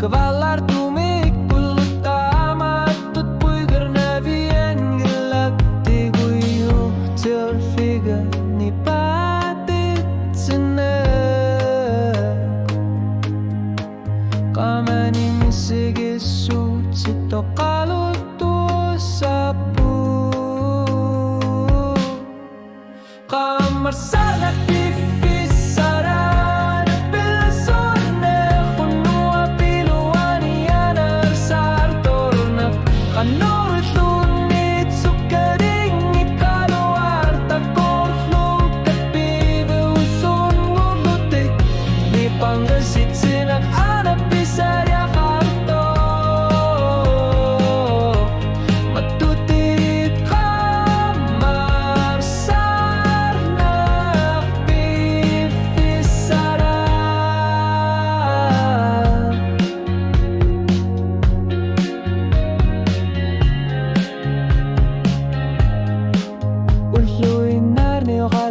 Kavalar tumikpulot amat puigarna bien gelagti guyo tilfiga ni patit sene kamani misige sucito kaluto sapu kamar sana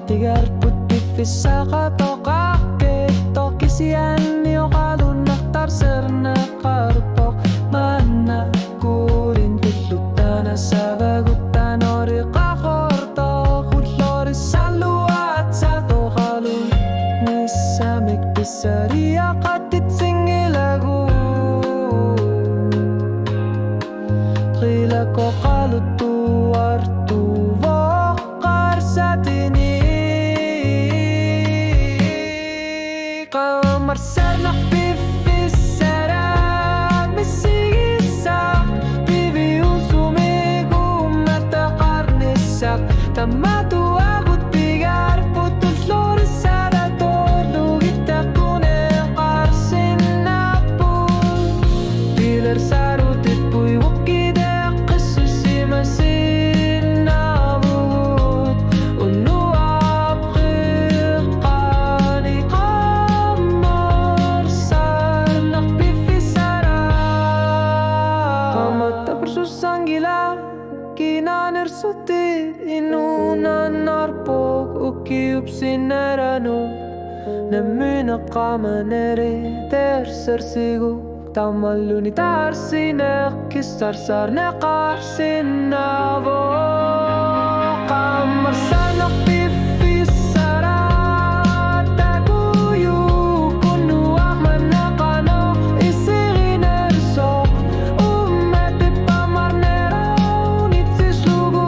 tigar putih fisaka toka ke tokisian yo kalunak tar serna karpok mana kurin tulutana sa bagutan ori kakorto kutlori saluat sa to kalun nisamik pisaria katit singilagu kila ko kalutu artu vokar sa tini kamar sana pifisara misigisa bibi usumigu mata karnisak tamatu agut pigar putus flores sada todo gita kune karsin napun pilar sarutit puy wukide qisisi masin nabut unu abqir qani kamar sana pifisara kamata persusang gila kinaner sutit inunan narpok ukiup sinerano namina kamanere terser sigu tamaluni tarsinek kisar sarne karsinabo kamar sana pifisara taguyu kunua manakano isiriner sok umete pamarnero nitsislugu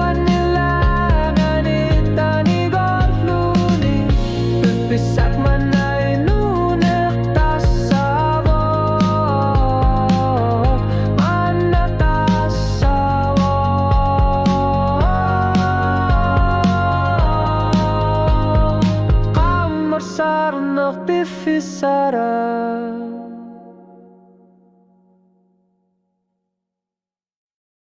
anilanganita ni gorluni pifisak manay nunek tasawok manatasawok kamar sarnak pifisara